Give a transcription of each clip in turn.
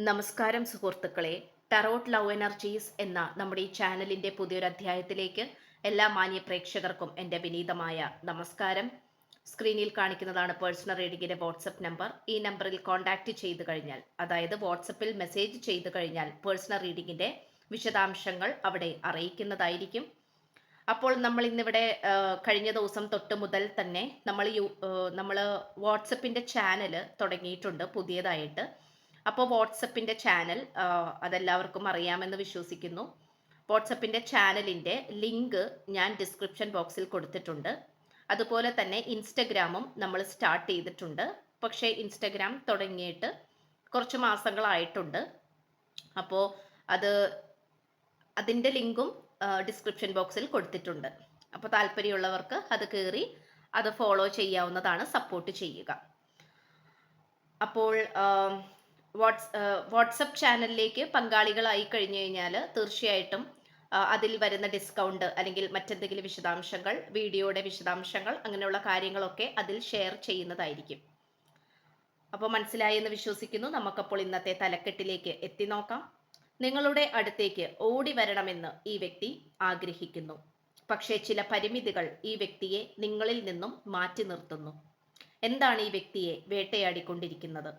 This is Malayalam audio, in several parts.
നമസ്കാരം സുഹൃത്തുക്കളെ. ടറോട്ട് ലവ് എനർജീസ് എന്ന നമ്മുടെ ഈ ചാനലിന്റെ പുതിയൊരു അധ്യായത്തിലേക്ക് എല്ലാ മാന്യ പ്രേക്ഷകർക്കും എൻ്റെ വിനീതമായ നമസ്കാരം. സ്ക്രീനിൽ കാണിക്കുന്നതാണ് പേഴ്സണൽ റീഡിങ്ങിന്റെ വാട്സപ്പ് നമ്പർ. ഈ നമ്പറിൽ കോൺടാക്റ്റ് ചെയ്തു കഴിഞ്ഞാൽ, അതായത് വാട്സപ്പിൽ മെസ്സേജ് ചെയ്തു കഴിഞ്ഞാൽ പേഴ്സണൽ റീഡിങ്ങിന്റെ വിശദാംശങ്ങൾ അവിടെ അറിയിക്കുന്നതായിരിക്കും. അപ്പോൾ നമ്മൾ ഇന്നിവിടെ കഴിഞ്ഞ ദിവസം തൊട്ട് മുതൽ തന്നെ നമ്മൾ വാട്സപ്പിന്റെ ചാനൽ തുടങ്ങിയിട്ടുണ്ട് പുതിയതായിട്ട്. അപ്പോൾ വാട്സപ്പിന്റെ ചാനൽ അതെല്ലാവർക്കും അറിയാമെന്ന് വിശ്വസിക്കുന്നു. വാട്സപ്പിന്റെ ചാനലിന്റെ ലിങ്ക് ഞാൻ ഡിസ്ക്രിപ്ഷൻ ബോക്സിൽ കൊടുത്തിട്ടുണ്ട്. അതുപോലെ തന്നെ ഇൻസ്റ്റഗ്രാമും നമ്മൾ സ്റ്റാർട്ട് ചെയ്തിട്ടുണ്ട്. പക്ഷേ ഇൻസ്റ്റഗ്രാം തുടങ്ങിയിട്ട് കുറച്ച് മാസങ്ങളായിട്ടുണ്ട്. അപ്പോൾ അതിൻ്റെ ലിങ്കും ഡിസ്ക്രിപ്ഷൻ ബോക്സിൽ കൊടുത്തിട്ടുണ്ട്. അപ്പോൾ താല്പര്യമുള്ളവർക്ക് അത് കയറി അത് ഫോളോ ചെയ്യാവുന്നതാണ്, സപ്പോർട്ട് ചെയ്യുക. അപ്പോൾ വാട്സപ്പ് ചാനലിലേക്ക് പങ്കാളികളായി കഴിഞ്ഞു കഴിഞ്ഞാൽ തീർച്ചയായിട്ടും അതിൽ വരുന്ന ഡിസ്കൗണ്ട് അല്ലെങ്കിൽ മറ്റെന്തെങ്കിലും വിശദാംശങ്ങൾ, വീഡിയോയുടെ വിശദാംശങ്ങൾ, അങ്ങനെയുള്ള കാര്യങ്ങളൊക്കെ അതിൽ ഷെയർ ചെയ്യുന്നതായിരിക്കും. അപ്പോൾ മനസ്സിലായി എന്ന് വിശ്വസിക്കുന്നു. നമുക്കപ്പോൾ ഇന്നത്തെ തലക്കെട്ടിലേക്ക് എത്തി നോക്കാം. നിങ്ങളുടെ അടുത്തേക്ക് ഓടി വരണമെന്ന് ഈ വ്യക്തി ആഗ്രഹിക്കുന്നു. പക്ഷേ ചില പരിമിതികൾ ഈ വ്യക്തിയെ നിങ്ങളിൽ നിന്നും മാറ്റി നിർത്തുന്നു. എന്താണ് ഈ വ്യക്തിയെ വേട്ടയാടിക്കൊണ്ടിരിക്കുന്നത്?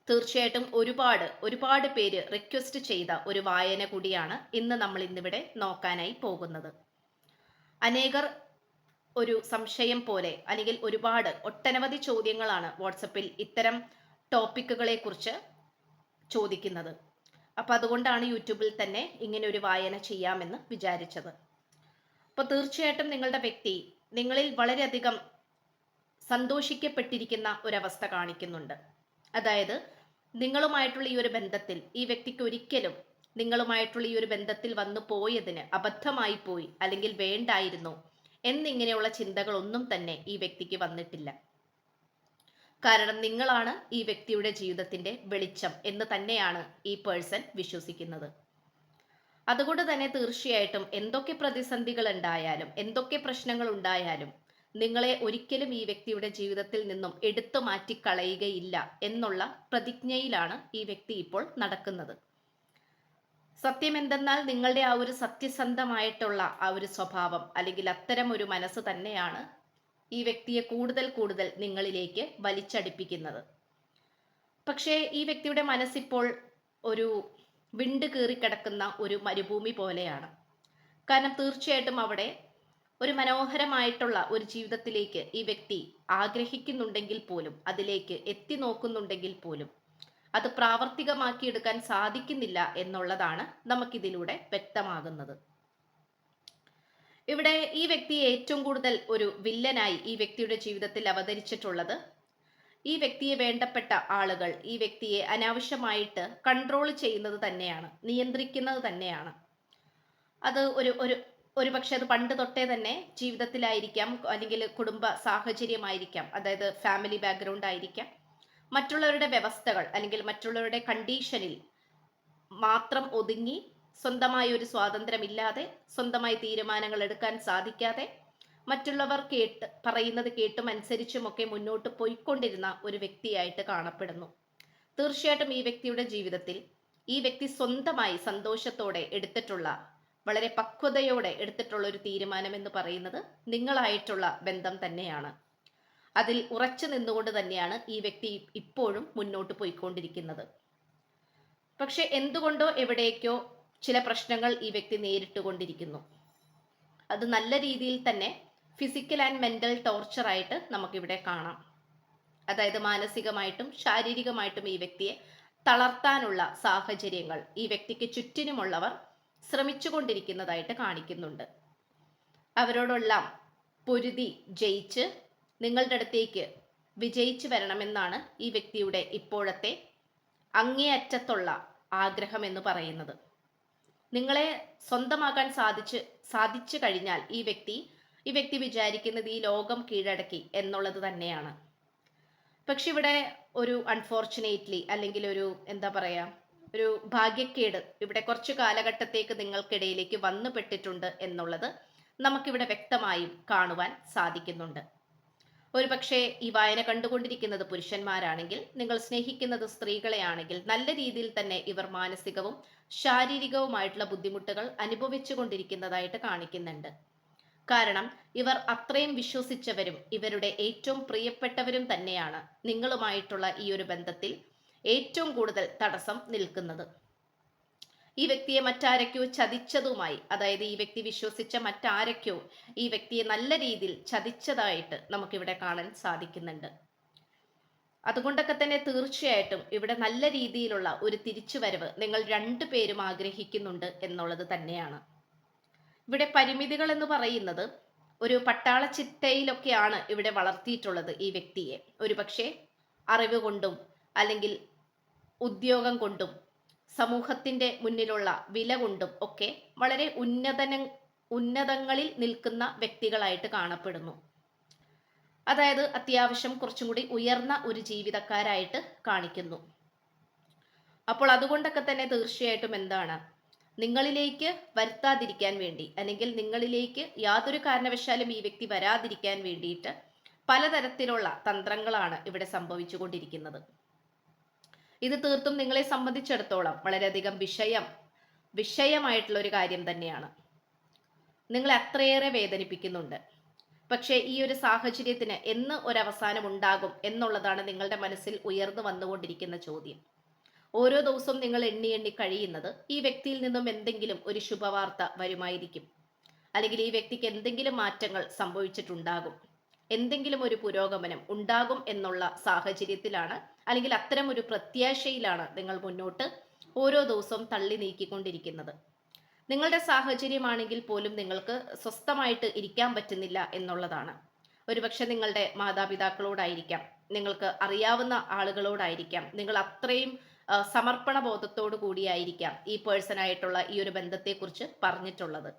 തീർച്ചയായിട്ടും ഒരുപാട് പേര് റിക്വസ്റ്റ് ചെയ്ത ഒരു വായന കൂടിയാണ് ഇന്നിവിടെ നോക്കാനായി പോകുന്നത്. അനേകർ ഒരു സംശയം പോലെ അല്ലെങ്കിൽ ഒട്ടനവധി ചോദ്യങ്ങളാണ് വാട്സപ്പിൽ ഇത്തരം ടോപ്പിക്കുകളെ കുറിച്ച് ചോദിക്കുന്നത്. അപ്പൊ അതുകൊണ്ടാണ് യൂട്യൂബിൽ തന്നെ ഇങ്ങനെ ഒരു വായന ചെയ്യാമെന്ന് വിചാരിച്ചത്. അപ്പൊ തീർച്ചയായിട്ടും നിങ്ങളുടെ വ്യക്തി നിങ്ങളിൽ വളരെയധികം സന്തോഷിക്കപ്പെട്ടിരിക്കുന്ന ഒരവസ്ഥ കാണിക്കുന്നുണ്ട്. അതായത് നിങ്ങളുമായിട്ടുള്ള ഈ ഒരു ബന്ധത്തിൽ ഈ വ്യക്തിക്ക് ഒരിക്കലും നിങ്ങളുമായിട്ടുള്ള ഈ ഒരു ബന്ധത്തിൽ വന്നു പോയതിന് അബദ്ധമായി പോയി അല്ലെങ്കിൽ വേണ്ടായിരുന്നു എന്നിങ്ങനെയുള്ള ചിന്തകളൊന്നും തന്നെ ഈ വ്യക്തിക്ക് വന്നിട്ടില്ല. കാരണം നിങ്ങളാണ് ഈ വ്യക്തിയുടെ ജീവിതത്തിന്റെ വെളിച്ചം എന്ന് തന്നെയാണ് ഈ പേഴ്സൺ വിശ്വസിക്കുന്നത്. അതുകൊണ്ട് തന്നെ തീർച്ചയായിട്ടും എന്തൊക്കെ പ്രതിസന്ധികൾ ഉണ്ടായാലും, എന്തൊക്കെ പ്രശ്നങ്ങൾ ഉണ്ടായാലും നിങ്ങളെ ഒരിക്കലും ഈ വ്യക്തിയുടെ ജീവിതത്തിൽ നിന്നും എടുത്തു മാറ്റി കളയുകയില്ല എന്നുള്ള പ്രതിജ്ഞയിലാണ് ഈ വ്യക്തി ഇപ്പോൾ നടക്കുന്നത്. സത്യം എന്തെന്നാൽ നിങ്ങളുടെ ആ ഒരു സത്യസന്ധമായിട്ടുള്ള ആ ഒരു സ്വഭാവം അല്ലെങ്കിൽ അത്തരം ഒരു മനസ്സ് തന്നെയാണ് ഈ വ്യക്തിയെ കൂടുതൽ നിങ്ങളിലേക്ക് വലിച്ചടിപ്പിക്കുന്നത്. പക്ഷേ ഈ വ്യക്തിയുടെ മനസ്സിപ്പോൾ ഒരു വിണ്ട് കീറിക്കിടക്കുന്ന ഒരു മരുഭൂമി പോലെയാണ്. കാരണം തീർച്ചയായിട്ടും അവിടെ ഒരു മനോഹരമായിട്ടുള്ള ഒരു ജീവിതത്തിലേക്ക് ഈ വ്യക്തി ആഗ്രഹിക്കുന്നുണ്ടെങ്കിൽ പോലും, അതിലേക്ക് എത്തി നോക്കുന്നുണ്ടെങ്കിൽ പോലും അത് പ്രാവർത്തികമാക്കിയെടുക്കാൻ സാധിക്കുന്നില്ല എന്നുള്ളതാണ് നമുക്കിതിലൂടെ വ്യക്തമാകുന്നത്. ഇവിടെ ഈ വ്യക്തിയെ ഏറ്റവും കൂടുതൽ ഒരു വില്ലനായി ഈ വ്യക്തിയുടെ ജീവിതത്തിൽ അവതരിച്ചിട്ടുള്ളത്, ഈ വ്യക്തിയെ വേണ്ടപ്പെട്ട ആളുകൾ ഈ വ്യക്തിയെ അനാവശ്യമായിട്ട് കൺട്രോൾ ചെയ്യുന്നത് തന്നെയാണ്, നിയന്ത്രിക്കുന്നത് തന്നെയാണ്. അത് ഒരു പക്ഷെ അത് പണ്ട് തൊട്ടേ തന്നെ ജീവിതത്തിലായിരിക്കാം, അല്ലെങ്കിൽ കുടുംബ സാഹചര്യമായിരിക്കാം, അതായത് ഫാമിലി ബാക്ക്ഗ്രൗണ്ട് ആയിരിക്കാം, മറ്റുള്ളവരുടെ വ്യവസ്ഥകൾ അല്ലെങ്കിൽ മറ്റുള്ളവരുടെ കണ്ടീഷനിൽ മാത്രം ഒതുങ്ങി സ്വന്തമായ ഒരു സ്വാതന്ത്ര്യമില്ലാതെ, സ്വന്തമായി തീരുമാനങ്ങൾ എടുക്കാൻ സാധിക്കാതെ, മറ്റുള്ളവർ പറയുന്നത് കേട്ടും അനുസരിച്ചുമൊക്കെ മുന്നോട്ട് പോയിക്കൊണ്ടിരുന്ന ഒരു വ്യക്തിയായിട്ട് കാണപ്പെടുന്നു. തീർച്ചയായിട്ടും ഈ വ്യക്തിയുടെ ജീവിതത്തിൽ ഈ വ്യക്തി സ്വന്തമായി സന്തോഷത്തോടെ എടുത്തിട്ടുള്ള, വളരെ പക്വതയോടെ എടുത്തിട്ടുള്ള ഒരു തീരുമാനം എന്ന് പറയുന്നത് നിങ്ങളായിട്ടുള്ള ബന്ധം തന്നെയാണ്. അതിൽ ഉറച്ചു നിന്നുകൊണ്ട് തന്നെയാണ് ഈ വ്യക്തി ഇപ്പോഴും മുന്നോട്ട് പോയിക്കൊണ്ടിരിക്കുന്നത്. പക്ഷെ എന്തുകൊണ്ടോ എവിടേക്കോ ചില പ്രശ്നങ്ങൾ ഈ വ്യക്തി നേരിട്ടുകൊണ്ടിരിക്കുന്നു. അത് നല്ല രീതിയിൽ തന്നെ ഫിസിക്കൽ ആൻഡ് മെന്റൽ ടോർച്ചർ ആയിട്ട് നമുക്കിവിടെ കാണാം. അതായത് മാനസികമായിട്ടും ശാരീരികമായിട്ടും ഈ വ്യക്തിയെ തളർത്താനുള്ള സാഹചര്യങ്ങൾ ഈ വ്യക്തിക്ക് ചുറ്റിനുമുള്ളവർ ശ്രമിച്ചുകൊണ്ടിരിക്കുന്നതായിട്ട് കാണിക്കുന്നുണ്ട്. അവരോടെല്ലാം പൊരുതി ജയിച്ച് നിങ്ങളുടെ അടുത്തേക്ക് വിജയിച്ചു വരണമെന്നാണ് ഈ വ്യക്തിയുടെ ഇപ്പോഴത്തെ അങ്ങേയറ്റത്തുള്ള ആഗ്രഹം എന്ന് പറയുന്നത്. നിങ്ങളെ സ്വന്തമാക്കാൻ സാധിച്ചു കഴിഞ്ഞാൽ ഈ വ്യക്തി വിചാരിക്കുന്നത് ഈ ലോകം കീഴടക്കി എന്നുള്ളത് തന്നെയാണ്. പക്ഷെ ഇവിടെ ഒരു അൺഫോർച്ചുനേറ്റ്ലി അല്ലെങ്കിൽ ഒരു ഒരു ഭാഗ്യക്കേട് ഇവിടെ കുറച്ചു കാലഘട്ടത്തേക്ക് നിങ്ങൾക്കിടയിലേക്ക് വന്നുപെട്ടിട്ടുണ്ട് എന്നുള്ളത് നമുക്കിവിടെ വ്യക്തമായും കാണുവാൻ സാധിക്കുന്നുണ്ട്. ഒരുപക്ഷെ ഈ വായന കണ്ടുകൊണ്ടിരിക്കുന്നത് പുരുഷന്മാരാണെങ്കിൽ, നിങ്ങൾ സ്നേഹിക്കുന്നത് സ്ത്രീകളെയാണെങ്കിൽ, നല്ല രീതിയിൽ തന്നെ ഇവർ മാനസികവും ശാരീരികവുമായിട്ടുള്ള ബുദ്ധിമുട്ടുകൾ അനുഭവിച്ചു കൊണ്ടിരിക്കുന്നതായിട്ട് കാണിക്കുന്നുണ്ട്. കാരണം ഇവർ അത്രയും വിശ്വസിച്ചവരും ഇവരുടെ ഏറ്റവും പ്രിയപ്പെട്ടവരും തന്നെയാണ് നിങ്ങളുമായിട്ടുള്ള ഈ ഒരു ബന്ധത്തിൽ ഏറ്റവും കൂടുതൽ തടസ്സം നിൽക്കുന്നത്. ഈ വ്യക്തിയെ മറ്റാരൊക്കെയോ ചതിച്ചതുമായി, അതായത് ഈ വ്യക്തി വിശ്വസിച്ച മറ്റാരൊക്കെയോ ഈ വ്യക്തിയെ നല്ല രീതിയിൽ ചതിച്ചതായിട്ട് നമുക്കിവിടെ കാണാൻ സാധിക്കുന്നുണ്ട്. അതുകൊണ്ടൊക്കെ തന്നെ തീർച്ചയായിട്ടും ഇവിടെ നല്ല രീതിയിലുള്ള ഒരു തിരിച്ചുവരവ് നിങ്ങൾ രണ്ടുപേരും ആഗ്രഹിക്കുന്നുണ്ട് എന്നുള്ളത് തന്നെയാണ്. ഇവിടെ പരിമിതികൾ എന്ന് പറയുന്നത് ഒരു പട്ടാള ചിട്ടയിലൊക്കെയാണ് ഇവിടെ വളർത്തിയിട്ടുള്ളത് ഈ വ്യക്തിയെ. ഒരുപക്ഷെ അറിവ് കൊണ്ടും അല്ലെങ്കിൽ ഉദ്യോഗം കൊണ്ടും സമൂഹത്തിന്റെ മുന്നിലുള്ള വില കൊണ്ടും ഒക്കെ വളരെ ഉന്നതങ്ങളിൽ നിൽക്കുന്ന വ്യക്തികളായിട്ട് കാണപ്പെടുന്നു. അതായത് അത്യാവശ്യം കുറച്ചും കൂടി ഉയർന്ന ഒരു ജീവിതക്കാരായിട്ട് കാണിക്കുന്നു. അപ്പോൾ അതുകൊണ്ടൊക്കെ തന്നെ തീർച്ചയായിട്ടും എന്താണ്, നിങ്ങളിലേക്ക് വരുത്താതിരിക്കാൻ വേണ്ടി, അല്ലെങ്കിൽ നിങ്ങളിലേക്ക് യാതൊരു കാരണവശാലും ഈ വ്യക്തി വരാതിരിക്കാൻ വേണ്ടിയിട്ട് പലതരത്തിലുള്ള തന്ത്രങ്ങളാണ് ഇവിടെ സംഭവിച്ചുകൊണ്ടിരിക്കുന്നത്. ഇത് തീർത്തും നിങ്ങളെ സംബന്ധിച്ചിടത്തോളം വളരെയധികം വിഷയമായിട്ടുള്ള ഒരു കാര്യം തന്നെയാണ്. നിങ്ങളെ അത്രയേറെ വേദനിപ്പിക്കുന്നുണ്ട്. പക്ഷേ ഈ ഒരു സാഹചര്യത്തിന് എന്ന് ഒരവസാനം ഉണ്ടാകും എന്നുള്ളതാണ് നിങ്ങളുടെ മനസ്സിൽ ഉയർന്നു വന്നുകൊണ്ടിരിക്കുന്ന ചോദ്യം. ഓരോ ദിവസവും നിങ്ങൾ എണ്ണി എണ്ണി കഴിയുന്നത് ഈ വ്യക്തിയിൽ നിന്നും എന്തെങ്കിലും ഒരു ശുഭവാർത്ത വരുമായിരിക്കും, അല്ലെങ്കിൽ ഈ വ്യക്തിക്ക് എന്തെങ്കിലും മാറ്റങ്ങൾ സംഭവിച്ചിട്ടുണ്ടാകും, എന്തെങ്കിലും ഒരു പുരോഗമനം ഉണ്ടാകും എന്നുള്ള സാഹചര്യത്തിലാണ്, അല്ലെങ്കിൽ അത്തരം ഒരു പ്രത്യാശയിലാണ് നിങ്ങൾ മുന്നോട്ട് ഓരോ ദിവസവും തള്ളി നീക്കിക്കൊണ്ടിരിക്കുന്നത്. നിങ്ങളുടെ സാഹചര്യമാണെങ്കിൽ പോലും നിങ്ങൾക്ക് സ്വസ്ഥമായിട്ട് ഇരിക്കാൻ പറ്റുന്നില്ല എന്നുള്ളതാണ്. ഒരുപക്ഷെ നിങ്ങളുടെ മാതാപിതാക്കളോടായിരിക്കാം, നിങ്ങൾക്ക് അറിയാവുന്ന ആളുകളോടായിരിക്കാം, നിങ്ങൾ അത്രയും സമർപ്പണ ബോധത്തോടു കൂടിയായിരിക്കാം ഈ പേഴ്സണായിട്ടുള്ള ഈ ഒരു ബന്ധത്തെക്കുറിച്ച് പറഞ്ഞിട്ടുള്ളത്.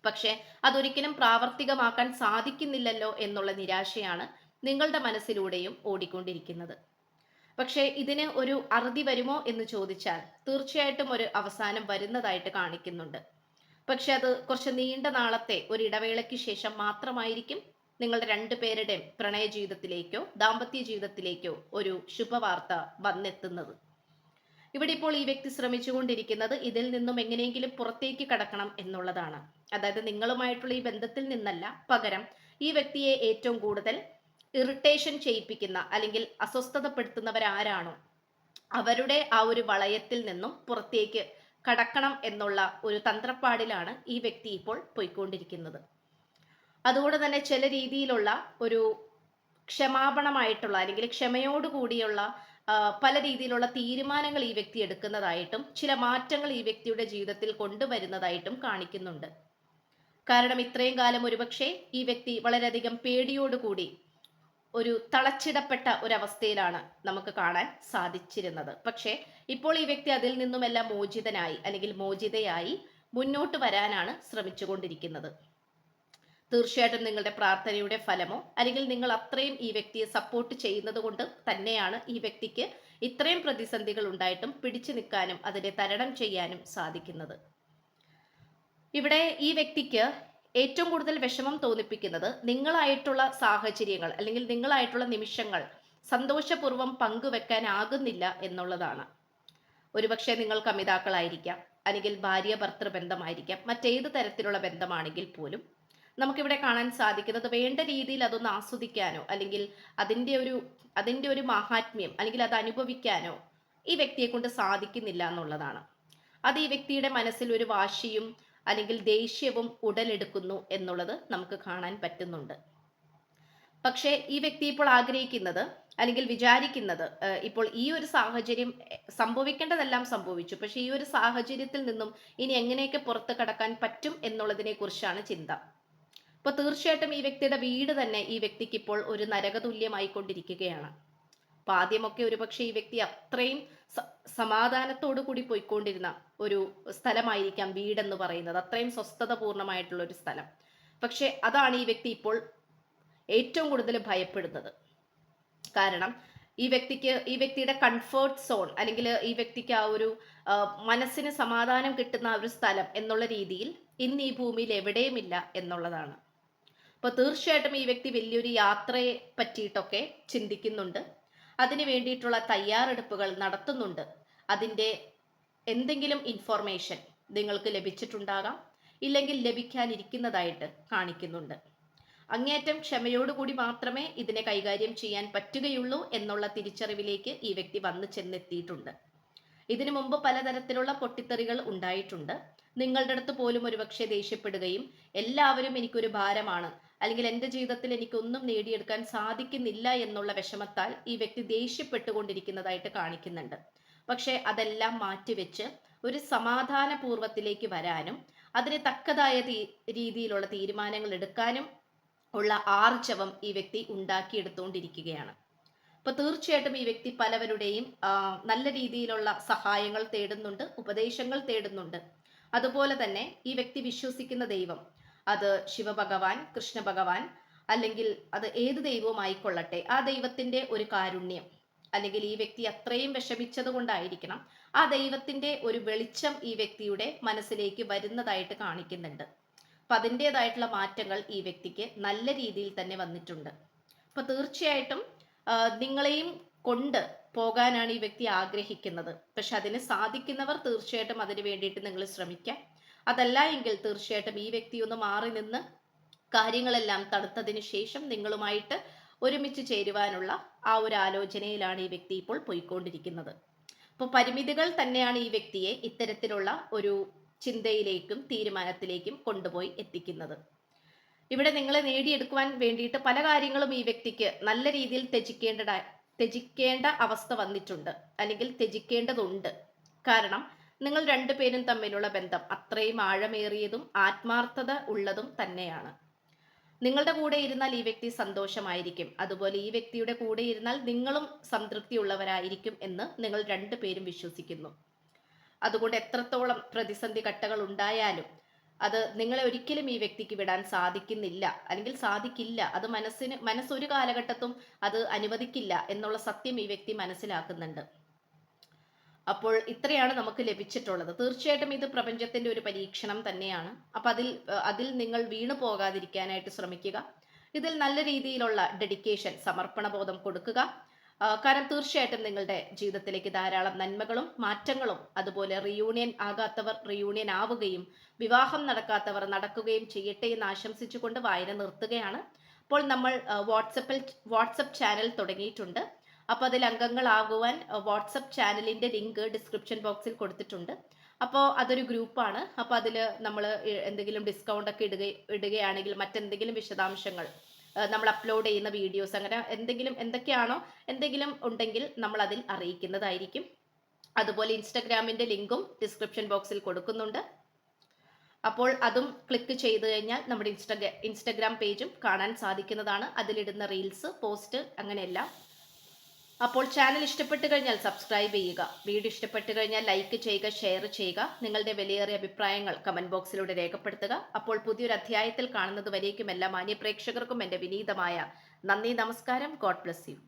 പക്ഷെ അതൊരിക്കലും പ്രാവർത്തികമാക്കാൻ സാധിക്കുന്നില്ലല്ലോ എന്നുള്ള നിരാശയാണ് നിങ്ങളുടെ മനസ്സിലൂടെയും ഓടിക്കൊണ്ടിരിക്കുന്നത്. പക്ഷേ ഇതിന് ഒരു അറുതി വരുമോ എന്ന് ചോദിച്ചാൽ തീർച്ചയായിട്ടും ഒരു അവസാനം വരുന്നതായിട്ട് കാണിക്കുന്നുണ്ട്. പക്ഷെ അത് കുറച്ച് നീണ്ട നാളത്തെ ഒരു ഇടവേളയ്ക്ക് ശേഷം മാത്രമായിരിക്കും നിങ്ങളുടെ രണ്ടുപേരുടെയും പ്രണയ ജീവിതത്തിലേക്കോ ദാമ്പത്യ ജീവിതത്തിലേക്കോ ഒരു ശുഭവാർത്ത വന്നെത്തുന്നത്. ഇവിടെ ഇപ്പോൾ ഈ വ്യക്തി ശ്രമിച്ചുകൊണ്ടിരിക്കുന്നത് ഇതിൽ നിന്നും എങ്ങനെയെങ്കിലും പുറത്തേക്ക് കടക്കണം എന്നുള്ളതാണ്. അതായത് നിങ്ങളുമായിട്ടുള്ള ഈ ബന്ധത്തിൽ നിന്നല്ല, പകരം ഈ വ്യക്തിയെ ഏറ്റവും കൂടുതൽ ഇറിറ്റേഷൻ ചെയ്യിപ്പിക്കുന്ന അല്ലെങ്കിൽ അസ്വസ്ഥതപ്പെടുത്തുന്നവരാരാണോ അവരുടെ ആ ഒരു വളയത്തിൽ നിന്നും പുറത്തേക്ക് കടക്കണം എന്നുള്ള ഒരു തന്ത്രപ്പാടിലാണ് ഈ വ്യക്തി ഇപ്പോൾ പോയിക്കൊണ്ടിരിക്കുന്നത്. അതുകൊണ്ട് തന്നെ ചില രീതിയിലുള്ള ഒരു ക്ഷമാപണമായിട്ടുള്ള അല്ലെങ്കിൽ ക്ഷമയോടുകൂടിയുള്ള പല രീതിയിലുള്ള തീരുമാനങ്ങൾ ഈ വ്യക്തി എടുക്കുന്നതായിട്ടും ചില മാറ്റങ്ങൾ ഈ വ്യക്തിയുടെ ജീവിതത്തിൽ കൊണ്ടുവരുന്നതായിട്ടും കാണിക്കുന്നുണ്ട്. കാരണം ഇത്രയും കാലം ഒരുപക്ഷെ ഈ വ്യക്തി വളരെയധികം പേടിയോടുകൂടി ഒരു തളച്ചിടപ്പെട്ട ഒരവസ്ഥയിലാണ് നമുക്ക് കാണാൻ സാധിച്ചിരുന്നത്. പക്ഷേ ഇപ്പോൾ ഈ വ്യക്തി അതിൽ നിന്നുമെല്ലാം മോചിതനായി അല്ലെങ്കിൽ മോചിതയായി മുന്നോട്ട് വരാനാണ് ശ്രമിച്ചുകൊണ്ടിരിക്കുന്നത്. തീർച്ചയായിട്ടും നിങ്ങളുടെ പ്രാർത്ഥനയുടെ ഫലമോ അല്ലെങ്കിൽ നിങ്ങൾ അത്രയും ഈ വ്യക്തിയെ സപ്പോർട്ട് ചെയ്യുന്നത് കൊണ്ട് തന്നെയാണ് ഈ വ്യക്തിക്ക് ഇത്രയും പ്രതിസന്ധികൾ ഉണ്ടായിട്ടും പിടിച്ചു നിൽക്കാനും അതിനെ തരണം ചെയ്യാനും സാധിക്കുന്നത്. ഇവിടെ ഈ വ്യക്തിക്ക് ഏറ്റവും കൂടുതൽ വിഷമം തോന്നിപ്പിക്കുന്നത് നിങ്ങളായിട്ടുള്ള സാഹചര്യങ്ങൾ അല്ലെങ്കിൽ നിങ്ങളായിട്ടുള്ള നിമിഷങ്ങൾ സന്തോഷപൂർവ്വം പങ്കുവെക്കാനാകുന്നില്ല എന്നുള്ളതാണ്. ഒരുപക്ഷെ നിങ്ങൾ കമിതാക്കളായിരിക്കാം, അല്ലെങ്കിൽ ഭാര്യ ഭർത്തൃ ബന്ധമായിരിക്കാം, മറ്റേത് തരത്തിലുള്ള ബന്ധമാണെങ്കിൽ പോലും നമുക്കിവിടെ കാണാൻ സാധിക്കുന്നത് വേണ്ട രീതിയിൽ അതൊന്ന് ആസ്വദിക്കാനോ അല്ലെങ്കിൽ അതിൻ്റെ ഒരു മാഹാത്മ്യം അല്ലെങ്കിൽ അത് അനുഭവിക്കാനോ ഈ വ്യക്തിയെ കൊണ്ട് സാധിക്കുന്നില്ല എന്നുള്ളതാണ്. അത് ഈ വ്യക്തിയുടെ മനസ്സിൽ ഒരു വാശിയും അല്ലെങ്കിൽ ദേഷ്യവും ഉടലെടുക്കുന്നു എന്നുള്ളത് നമുക്ക് കാണാൻ പറ്റുന്നുണ്ട്. പക്ഷേ ഈ വ്യക്തി ഇപ്പോൾ ആഗ്രഹിക്കുന്നത് അല്ലെങ്കിൽ വിചാരിക്കുന്നത്, ഇപ്പോൾ ഈ ഒരു സാഹചര്യം സംഭവിക്കേണ്ടതെല്ലാം സംഭവിച്ചു, പക്ഷെ ഈ ഒരു സാഹചര്യത്തിൽ നിന്നും ഇനി എങ്ങനെയൊക്കെ പുറത്ത് കടക്കാൻ പറ്റും എന്നുള്ളതിനെ കുറിച്ചാണ് ചിന്ത. അപ്പോൾ തീർച്ചയായിട്ടും ഈ വ്യക്തിയുടെ വീട് തന്നെ ഈ വ്യക്തിക്ക് ഇപ്പോൾ ഒരു നരകതുല്യമായി കൊണ്ടിരിക്കുകയാണ്. അപ്പോൾ ആദ്യമൊക്കെ ഒരുപക്ഷെ ഈ വ്യക്തി അത്രയും സമാധാനത്തോടു കൂടി പോയിക്കൊണ്ടിരുന്ന ഒരു സ്ഥലമായിരിക്കാം വീടെന്ന് പറയുന്നത്, അത്രയും സ്വസ്ഥത പൂർണ്ണമായിട്ടുള്ള ഒരു സ്ഥലം. പക്ഷെ അതാണ് ഈ വ്യക്തി ഇപ്പോൾ ഏറ്റവും കൂടുതൽ ഭയപ്പെടുന്നത്. കാരണം ഈ വ്യക്തിയുടെ കംഫർട്ട് സോൺ അല്ലെങ്കിൽ ഈ വ്യക്തിക്ക് ആ ഒരു മനസ്സിന് സമാധാനം കിട്ടുന്ന ഒരു സ്ഥലം എന്നുള്ള രീതിയിൽ ഇന്ന് ഈ ഭൂമിയിൽ എവിടെയുമില്ല എന്നുള്ളതാണ്. അപ്പോൾ തീർച്ചയായിട്ടും ഈ വ്യക്തി വലിയൊരു യാത്രയെ പറ്റിയിട്ടൊക്കെ ചിന്തിക്കുന്നുണ്ട്. അതിന് വേണ്ടിയിട്ടുള്ള തയ്യാറെടുപ്പുകൾ നടത്തുന്നുണ്ട്. അതിൻ്റെ എന്തെങ്കിലും ഇൻഫോർമേഷൻ നിങ്ങൾക്ക് ലഭിച്ചിട്ടുണ്ടാകാം, ഇല്ലെങ്കിൽ ലഭിക്കാനിരിക്കുന്നതായിട്ട് കാണിക്കുന്നുണ്ട്. അങ്ങേയറ്റം ക്ഷമയോടുകൂടി മാത്രമേ ഇതിനെ കൈകാര്യം ചെയ്യാൻ പറ്റുകയുള്ളൂ എന്നുള്ള തിരിച്ചറിവിലേക്ക് ഈ വ്യക്തി വന്നു ചെന്നെത്തിയിട്ടുണ്ട്. ഇതിനു മുമ്പ് പലതരത്തിലുള്ള പൊട്ടിത്തെറികൾ ഉണ്ടായിട്ടുണ്ട്. നിങ്ങളുടെ അടുത്ത് പോലും ഒരുപക്ഷെ ദേഷ്യപ്പെടുകയും എല്ലാവരും എനിക്കൊരു ഭാരമാണ്, അല്ലെങ്കിൽ എൻ്റെ ജീവിതത്തിൽ എനിക്കൊന്നും നേടിയെടുക്കാൻ സാധിക്കുന്നില്ല എന്നുള്ള വിഷമത്താൽ ഈ വ്യക്തി ദേഷ്യപ്പെട്ടുകൊണ്ടിരിക്കുന്നതായിട്ട് കാണിക്കുന്നുണ്ട്. പക്ഷെ അതെല്ലാം മാറ്റിവെച്ച് ഒരു സമാധാനപൂർവ്വത്തിലേക്ക് വരാനും അതിന് തക്കതായ രീതിയിലുള്ള തീരുമാനങ്ങൾ എടുക്കാനും ഉള്ള ആർജവം ഈ വ്യക്തി ഉണ്ടാക്കിയെടുത്തുകൊണ്ടിരിക്കുകയാണ്. അപ്പൊ തീർച്ചയായിട്ടും ഈ വ്യക്തി പലവരുടെയും നല്ല രീതിയിലുള്ള സഹായങ്ങൾ തേടുന്നുണ്ട്, ഉപദേശങ്ങൾ തേടുന്നുണ്ട്. അതുപോലെ തന്നെ ഈ വ്യക്തി വിശ്വസിക്കുന്ന ദൈവം, അത് ശിവഭഗവാൻ, കൃഷ്ണ ഭഗവാൻ, അല്ലെങ്കിൽ അത് ഏത് ദൈവവും ആയിക്കൊള്ളട്ടെ, ആ ദൈവത്തിന്റെ ഒരു കാരുണ്യം, അല്ലെങ്കിൽ ഈ വ്യക്തി അത്രയും വിഷമിച്ചത് കൊണ്ടായിരിക്കണം ആ ദൈവത്തിന്റെ ഒരു വെളിച്ചം ഈ വ്യക്തിയുടെ മനസ്സിലേക്ക് വരുന്നതായിട്ട് കാണിക്കുന്നുണ്ട്. അപ്പൊ അതിൻ്റെതായിട്ടുള്ള മാറ്റങ്ങൾ ഈ വ്യക്തിക്ക് നല്ല രീതിയിൽ തന്നെ വന്നിട്ടുണ്ട്. അപ്പൊ തീർച്ചയായിട്ടും നിങ്ങളെയും കൊണ്ട് പോകാനാണ് ഈ വ്യക്തി ആഗ്രഹിക്കുന്നത്. പക്ഷെ അതിന് സാധിക്കുന്നവർ തീർച്ചയായിട്ടും അതിന് വേണ്ടിയിട്ട് നിങ്ങൾ ശ്രമിക്കാം. അതല്ല എങ്കിൽ തീർച്ചയായിട്ടും ഈ വ്യക്തി ഒന്ന് മാറി നിന്ന് കാര്യങ്ങളെല്ലാം തടുത്തതിന് ശേഷം നിങ്ങളുമായിട്ട് ഒരുമിച്ച് ചേരുവാനുള്ള ആ ഒരു ആലോചനയിലാണ് ഈ വ്യക്തി ഇപ്പോൾ പോയിക്കൊണ്ടിരിക്കുന്നത്. അപ്പോൾ പരിമിതികൾ തന്നെയാണ് ഈ വ്യക്തിയെ ഇത്തരത്തിലുള്ള ഒരു ചിന്തയിലേക്കും തീരുമാനത്തിലേക്കും കൊണ്ടുപോയി എത്തിക്കുന്നത്. ഇവിടെ നിങ്ങളെ നേടിയെടുക്കുവാൻ വേണ്ടിയിട്ട് പല കാര്യങ്ങളും ഈ വ്യക്തിക്ക് നല്ല രീതിയിൽ ത്യജിക്കേണ്ട അവസ്ഥ വന്നിട്ടുണ്ട്, അല്ലെങ്കിൽ ത്യജിക്കേണ്ടതുണ്ട്. കാരണം നിങ്ങൾ രണ്ടുപേരും തമ്മിലുള്ള ബന്ധം അത്രയും ആഴമേറിയതും ആത്മാർത്ഥത ഉള്ളതും തന്നെയാണ്. നിങ്ങളുടെ കൂടെ ഇരുന്നാൽ ഈ വ്യക്തി സന്തോഷമായിരിക്കും, അതുപോലെ ഈ വ്യക്തിയുടെ കൂടെ ഇരുന്നാൽ നിങ്ങളും സംതൃപ്തിയുള്ളവരായിരിക്കും എന്ന് നിങ്ങൾ രണ്ടുപേരും വിശ്വസിക്കുന്നു. അതുകൊണ്ട് എത്രത്തോളം പ്രതിസന്ധി ഘട്ടങ്ങൾ ഉണ്ടായാലും അത് നിങ്ങളെ ഒരിക്കലും ഈ വ്യക്തിക്ക് വിടാൻ സാധിക്കുന്നില്ല, അല്ലെങ്കിൽ സാധിക്കില്ല. അത് മനസ്സൊരു കാലഘട്ടത്തും അത് അനുവദിക്കില്ല എന്നുള്ള സത്യം ഈ വ്യക്തി മനസ്സിലാക്കുന്നുണ്ട്. അപ്പോൾ ഇത്രയാണ് നമുക്ക് ലഭിച്ചിട്ടുള്ളത്. തീർച്ചയായിട്ടും ഇത് പ്രപഞ്ചത്തിന്റെ ഒരു പരീക്ഷണം തന്നെയാണ്. അപ്പൊ അതിൽ നിങ്ങൾ വീണു പോകാതിരിക്കാനായിട്ട് ശ്രമിക്കുക. ഇതിൽ നല്ല രീതിയിലുള്ള ഡെഡിക്കേഷൻ, സമർപ്പണബോധം കൊടുക്കുക. കാരണം തീർച്ചയായിട്ടും നിങ്ങളുടെ ജീവിതത്തിലേക്ക് ധാരാളം നന്മകളും മാറ്റങ്ങളും, അതുപോലെ റിയൂണിയൻ ആകാത്തവർ റിയൂണിയൻ ആവുകയും വിവാഹം നടക്കാത്തവർ നടക്കുകയും ചെയ്യട്ടെ എന്ന് ആശംസിച്ചുകൊണ്ട് വായന നിർത്തുകയാണ്. അപ്പോൾ നമ്മൾ വാട്സപ്പ് ചാനൽ തുടങ്ങിയിട്ടുണ്ട്. അപ്പോൾ അതിൽ അംഗങ്ങളാകുവാൻ വാട്സപ്പ് ചാനലിന്റെ ലിങ്ക് ഡിസ്ക്രിപ്ഷൻ ബോക്സിൽ കൊടുത്തിട്ടുണ്ട്. അപ്പോൾ അതൊരു ഗ്രൂപ്പാണ്. അപ്പോൾ അതിൽ നമ്മൾ എന്തെങ്കിലും ഡിസ്കൗണ്ട് ഒക്കെ ഇടുകയാണെങ്കിൽ മറ്റെന്തെങ്കിലും വിശദാംശങ്ങൾ, നമ്മൾ അപ്ലോഡ് ചെയ്യുന്ന വീഡിയോസ്, അങ്ങനെ എന്തൊക്കെയാണോ എന്തെങ്കിലും ഉണ്ടെങ്കിൽ നമ്മൾ അതിൽ അറിയിക്കുന്നതായിരിക്കും. അതുപോലെ ഇൻസ്റ്റഗ്രാമിന്റെ ലിങ്കും ഡിസ്ക്രിപ്ഷൻ ബോക്സിൽ കൊടുക്കുന്നുണ്ട്. അപ്പോൾ അതും ക്ലിക്ക് ചെയ്ത് കഴിഞ്ഞാൽ നമ്മുടെ ഇൻസ്റ്റഗ്രാം പേജും കാണാൻ സാധിക്കുന്നതാണ്. അതിലിടുന്ന റീൽസ്, പോസ്റ്റ്, അങ്ങനെയെല്ലാം. അപ്പോൾ ചാനൽ ഇഷ്ടപ്പെട്ട് കഴിഞ്ഞാൽ സബ്സ്ക്രൈബ് ചെയ്യുക. വീഡിയോ ഇഷ്ടപ്പെട്ട് കഴിഞ്ഞാൽ ലൈക്ക് ചെയ്യുക, ഷെയർ ചെയ്യുക. നിങ്ങളുടെ വിലയേറിയ അഭിപ്രായങ്ങൾ കമന്റ് ബോക്സിലൂടെ രേഖപ്പെടുത്തുക. അപ്പോൾ പുതിയൊരു അധ്യായത്തിൽ കാണുന്നത് വരേക്കും എല്ലാ മാന്യ പ്രേക്ഷകർക്കും എൻ്റെ വിനീതമായ നന്ദി, നമസ്കാരം. God bless you.